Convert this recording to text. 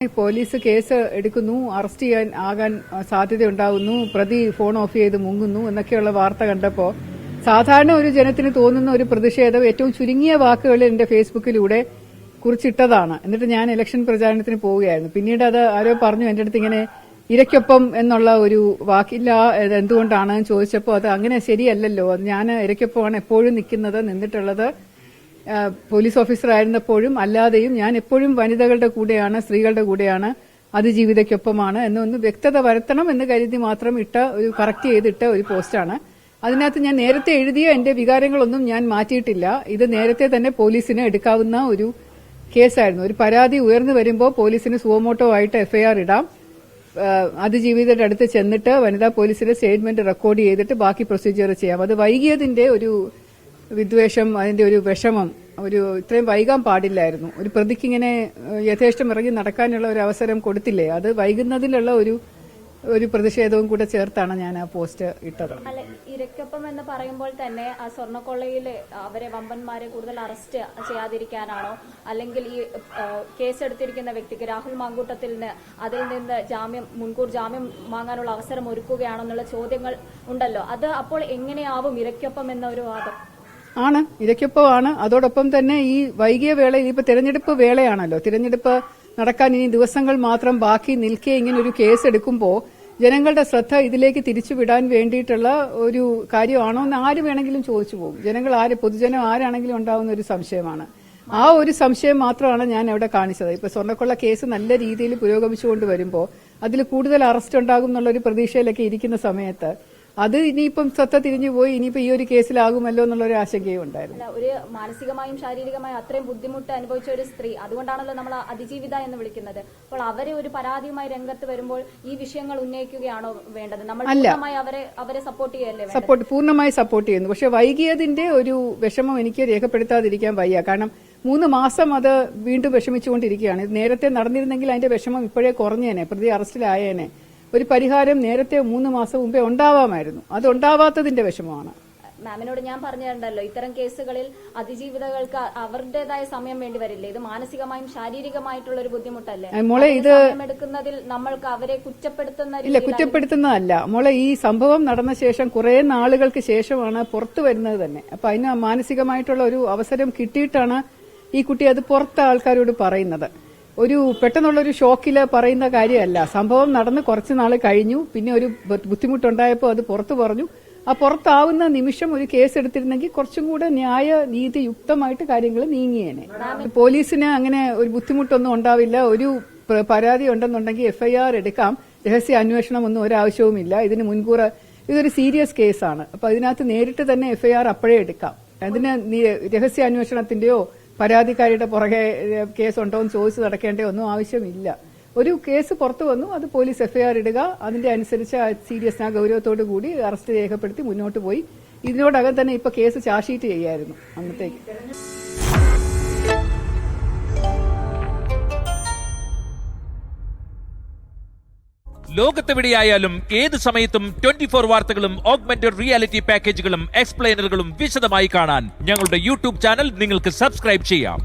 Police case എടുക്കുന്നു, arrest ആകാൻ സാധ്യതയുണ്ടാകുന്നു, പ്രതി ഫോൺ ഓഫ് ചെയ്ത് മുങ്ങുന്നു എന്നൊക്കെയുള്ള വാർത്ത കണ്ടപ്പോൾ സാധാരണ ഒരു ജനത്തിന് തോന്നുന്ന ഒരു പ്രതിഷേധം ഏറ്റവും ചുരുങ്ങിയ വാക്കുകളിൽ എന്റെ ഫേസ്ബുക്കിലൂടെ കുറിച്ചിട്ടതാണ്. എന്നിട്ട് ഞാൻ ഇലക്ഷൻ പ്രചാരണത്തിന് പോവുകയായിരുന്നു. പിന്നീട് അത് ആരോ പറഞ്ഞു എന്റെ അടുത്ത് ഇങ്ങനെ ഇരയ്ക്കൊപ്പം എന്നുള്ള ഒരു വാക്കില്ല, എന്തുകൊണ്ടാണെന്ന് ചോദിച്ചപ്പോൾ അത് അങ്ങനെ ശരിയല്ലല്ലോ, ഞാൻ ഇരയ്ക്കൊപ്പമാണ് എപ്പോഴും നിന്നിട്ടുള്ളത്. പോലീസ് ഓഫീസർ ആയിരുന്നപ്പോഴും അല്ലാതെയും ഞാൻ എപ്പോഴും വനിതകളുടെ കൂടെയാണ്, സ്ത്രീകളുടെ കൂടെയാണ്, അതിജീവിതയ്ക്കൊപ്പമാണ് എന്നൊന്ന് വ്യക്തത വരുത്തണം എന്ന് കരുതി മാത്രം കറക്റ്റ് ചെയ്തിട്ട ഒരു പോസ്റ്റാണ്. അതിനകത്ത് ഞാൻ നേരത്തെ എഴുതിയ എന്റെ വികാരങ്ങളൊന്നും ഞാൻ മാറ്റിയിട്ടില്ല. ഇത് നേരത്തെ തന്നെ പോലീസിന് എടുക്കാവുന്ന ഒരു കേസായിരുന്നു. ഒരു പരാതി ഉയർന്നു വരുമ്പോൾ പോലീസിന് സുവമോട്ടോ ആയിട്ട് എഫ്ഐആർ ഇടാം. അതിജീവിതയുടെ അടുത്ത് ചെന്നിട്ട് വനിതാ പോലീസിന്റെ സ്റ്റേറ്റ്മെന്റ് റെക്കോർഡ് ചെയ്തിട്ട് ബാക്കി പ്രൊസീജിയർ ചെയ്യാം. അത് വൈകിയതിന്റെ ഒരു വിദ്വേഷം, അതിന്റെ ഒരു വിഷമം, ഇത്രയും വൈകാൻ പാടില്ലായിരുന്നു. ഒരു പ്രതിക്ക് ഇങ്ങനെ യഥേഷ്ടം ഇറങ്ങി നടക്കാനുള്ള ഒരു അവസരം കൊടുത്തില്ലേ, അത് വൈകുന്നതിലുള്ള ഒരു പ്രതിഷേധവും കൂടെ ചേർത്താണ് ഞാൻ ആ പോസ്റ്റ് ഇട്ടത്. അല്ല, ഇരയ്ക്കൊപ്പം എന്ന് പറയുമ്പോൾ തന്നെ ആ സ്വർണ്ണക്കൊള്ളയിൽ അവരെ വമ്പന്മാരെ കൂടുതൽ അറസ്റ്റ് ചെയ്യാതിരിക്കാനാണോ, അല്ലെങ്കിൽ ഈ കേസെടുത്തിരിക്കുന്ന വ്യക്തിക്ക് രാഹുൽ മാങ്കൂട്ടത്തിന് അതിൽ നിന്ന് മുൻകൂർ ജാമ്യം വാങ്ങാനുള്ള അവസരം ഒരുക്കുകയാണോ എന്നുള്ള ചോദ്യങ്ങൾ ഉണ്ടല്ലോ. അത് അപ്പോൾ എങ്ങനെയാവും ഇരയ്ക്കൊപ്പം എന്ന ഒരു വാദം? ആണ്, ഇരയ്ക്കൊപ്പമാണ്. അതോടൊപ്പം തന്നെ ഈ വൈകിയ വേളയിൽ ഇപ്പൊ തെരഞ്ഞെടുപ്പ് വേളയാണല്ലോ, തിരഞ്ഞെടുപ്പ് നടക്കാൻ ഇനി ദിവസങ്ങൾ മാത്രം ബാക്കി നിൽക്കെ ഇങ്ങനെ ഒരു കേസ് എടുക്കുമ്പോൾ ജനങ്ങളുടെ ശ്രദ്ധ ഇതിലേക്ക് തിരിച്ചുവിടാൻ വേണ്ടിയിട്ടുള്ള ഒരു കാര്യമാണോ എന്ന് ആര് വേണമെങ്കിലും ചോദിച്ചു പോകും. പൊതുജനം ആരാണെങ്കിലും ഉണ്ടാവുന്ന ഒരു സംശയമാണ്. ആ ഒരു സംശയം മാത്രമാണ് ഞാൻ അവിടെ കാണിച്ചത്. ഇപ്പൊ സ്വർണ്ണക്കൊള്ള കേസ് നല്ല രീതിയിൽ പുരോഗമിച്ചുകൊണ്ട് വരുമ്പോൾ അതിൽ കൂടുതൽ അറസ്റ്റ് ഉണ്ടാകും എന്നുള്ള ഒരു പ്രതീക്ഷയിലൊക്കെ ഇരിക്കുന്ന സമയത്ത് അത് ഇനിയിപ്പം ശ്രദ്ധ തിരിഞ്ഞുപോയി, ഇനിയിപ്പോ ഈ ഒരു കേസിലാകുമല്ലോ എന്നുള്ളൊരു ആശങ്കയും ഉണ്ടായിരുന്നു. ഒരു മാനസികമായും ശാരീരികമായും അത്രയും ബുദ്ധിമുട്ട് അനുഭവിച്ച ഒരു സ്ത്രീ, അതുകൊണ്ടാണല്ലോ നമ്മൾ അതിജീവിത എന്ന് വിളിക്കുന്നത്. അപ്പോൾ അവരെ ഒരു പരാതിയുമായി രംഗത്ത് വരുമ്പോൾ ഈ വിഷയങ്ങൾ ഉന്നയിക്കുകയാണോ വേണ്ടത്? നമ്മൾ പൂർണ്ണമായി അവരെ സപ്പോർട്ട് ചെയ്യല്ലേ? പൂർണ്ണമായി സപ്പോർട്ട് ചെയ്യുന്നു. പക്ഷെ വൈകിയതിന്റെ ഒരു വിഷമം എനിക്ക് രേഖപ്പെടുത്താതിരിക്കാൻ വയ്യ. കാരണം 3 മാസം അത് വീണ്ടും വിഷമിച്ചുകൊണ്ടിരിക്കുകയാണ്. ഇത് നേരത്തെ നടന്നിരുന്നെങ്കിൽ അതിന്റെ വിഷമം ഇപ്പോഴേ കുറഞ്ഞേനെ, പ്രതി അറസ്റ്റിലായേനെ. ഒരു പരിഹാരം നേരത്തെ 3 മാസം മുമ്പേ ഉണ്ടാവാമായിരുന്നു. അത് ഉണ്ടാവാത്തതിന്റെ വിഷമമാണ്. മാമിനോട് ഞാൻ പറഞ്ഞിട്ടുണ്ടല്ലോ, ഇത്തരം കേസുകളിൽ അതിജീവിതകൾക്ക് അവരുടേതായ സമയം വേണ്ടി വരില്ലേ? ഇത് മാനസികമായും ശാരീരികമായിട്ടുള്ള ഒരു ബുദ്ധിമുട്ടല്ലേ മോളെ? ഇത് എടുക്കുന്നതിൽ നമ്മൾക്ക് അവരെ കുറ്റപ്പെടുത്തുന്നതല്ല മോളെ. ഈ സംഭവം നടന്ന ശേഷം കുറെ നാളുകൾക്ക് ശേഷമാണ് പുറത്തു വരുന്നത് തന്നെ. അപ്പൊ അതിന് മാനസികമായിട്ടുള്ള ഒരു അവസരം കിട്ടിയിട്ടാണ് ഈ കുട്ടി അത് പുറത്തെ ആൾക്കാരോട് പറയുന്നത്. ഒരു പെട്ടെന്നുള്ളൊരു ഷോക്കില് പറയുന്ന കാര്യമല്ല. സംഭവം നടന്ന് കുറച്ചു നാൾ കഴിഞ്ഞു, പിന്നെ ഒരു ബുദ്ധിമുട്ടുണ്ടായപ്പോൾ അത് പുറത്തു പറഞ്ഞു. ആ പുറത്താവുന്ന നിമിഷം ഒരു കേസ് എടുത്തിരുന്നെങ്കിൽ കുറച്ചും കൂടെ നീതിയുക്തമായിട്ട് കാര്യങ്ങൾ നീങ്ങിയേനെ. പോലീസിന് അങ്ങനെ ഒരു ബുദ്ധിമുട്ടൊന്നും ഉണ്ടാവില്ല. ഒരു പരാതി ഉണ്ടെന്നുണ്ടെങ്കിൽ എഫ്ഐആർ എടുക്കാം. രഹസ്യ അന്വേഷണം ഒന്നും ഒരാവശ്യവുമില്ല. ഇതിന് മുൻകൂർ ഇതൊരു സീരിയസ് കേസാണ്. അപ്പൊ അതിനകത്ത് നേരിട്ട് തന്നെ എഫ്ഐആർ അപ്പോഴേ എടുക്കാം. അതിന് രഹസ്യ അന്വേഷണത്തിന്റെയോ പരാതിക്കാരിയുടെ പുറകെ കേസുണ്ടോ എന്ന് ചോദിച്ചു നടക്കേണ്ട ഒന്നും ആവശ്യമില്ല. ഒരു കേസ് പുറത്തു വന്നു, അത് പോലീസ് എഫ്ഐആർ ഇടുക, അതിന്റെ അനുസരിച്ച് സീരിയസ് ഗൌരവത്തോടു കൂടി അറസ്റ്റ് രേഖപ്പെടുത്തി മുന്നോട്ട് പോയി. ഇതിനോടകം തന്നെ ഇപ്പൊ കേസ് ചാർജ് ഷീറ്റ് ചെയ്യായിരുന്നു അന്നത്തേക്ക്. ലോകത്തെവിടെയായാലും ഏത് സമയത്തും 24 വാർത്തകളും ഓഗ്മെന്റഡ് റിയാലിറ്റി പാക്കേജുകളും എക്സ്പ്ലെയിനറുകളും വിശദമായി കാണാൻ ഞങ്ങളുടെ യൂട്യൂബ് ചാനൽ നിങ്ങൾക്ക് സബ്സ്ക്രൈബ് ചെയ്യാം.